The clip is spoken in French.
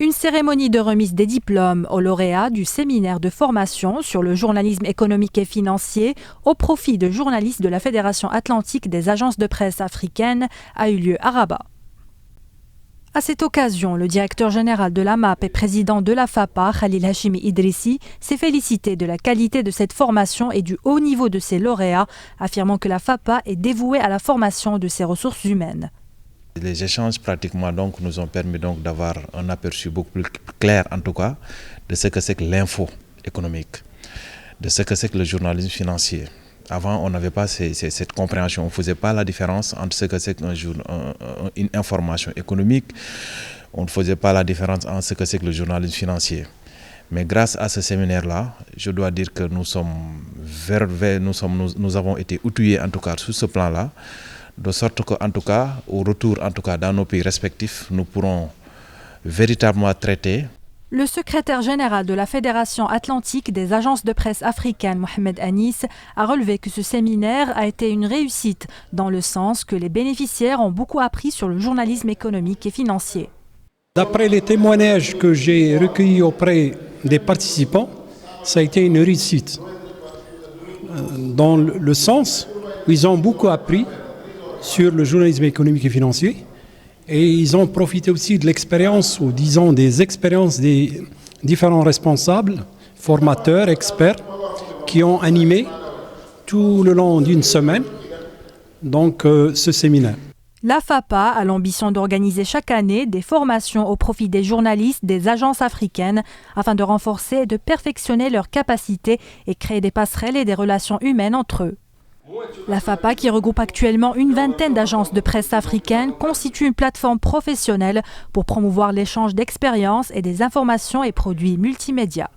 Une cérémonie de remise des diplômes aux lauréats du séminaire de formation sur le journalisme économique et financier au profit de journalistes de la Fédération atlantique des agences de presse africaines a eu lieu à Rabat. À cette occasion, le directeur général de la MAP et président de la FAPA, Khalil Hachimi Idrissi, s'est félicité de la qualité de cette formation et du haut niveau de ses lauréats, affirmant que la FAPA est dévouée à la formation de ses ressources humaines. Les échanges pratiquement nous ont permis d'avoir un aperçu beaucoup plus clair en tout cas de ce que c'est que l'info économique, de ce que c'est que le journalisme financier. Avant, on n'avait pas cette compréhension, on ne faisait pas la différence entre ce que c'est qu'une information économique, on ne faisait pas la différence entre ce que c'est que le journalisme financier. Mais grâce à ce séminaire-là, je dois dire que nous avons été outillés en tout cas sur ce plan-là, de sorte qu'en tout cas, au retour en tout cas dans nos pays respectifs, nous pourrons véritablement traiter. Le secrétaire général de la Fédération atlantique des agences de presse africaines, Mohamed Anis, a relevé que ce séminaire a été une réussite dans le sens que les bénéficiaires ont beaucoup appris sur le journalisme économique et financier. D'après les témoignages que j'ai recueillis auprès des participants, ça a été une réussite. Dans le sens où ils ont beaucoup appris sur le journalisme économique et financier. Et ils ont profité aussi de l'expérience, ou disons des expériences des différents responsables, formateurs, experts, qui ont animé tout le long d'une semaine ce séminaire. La FAPA a l'ambition d'organiser chaque année des formations au profit des journalistes des agences africaines afin de renforcer et de perfectionner leurs capacités et créer des passerelles et des relations humaines entre eux. La FAPA, qui regroupe actuellement une vingtaine d'agences de presse africaines, constitue une plateforme professionnelle pour promouvoir l'échange d'expériences et des informations et produits multimédia.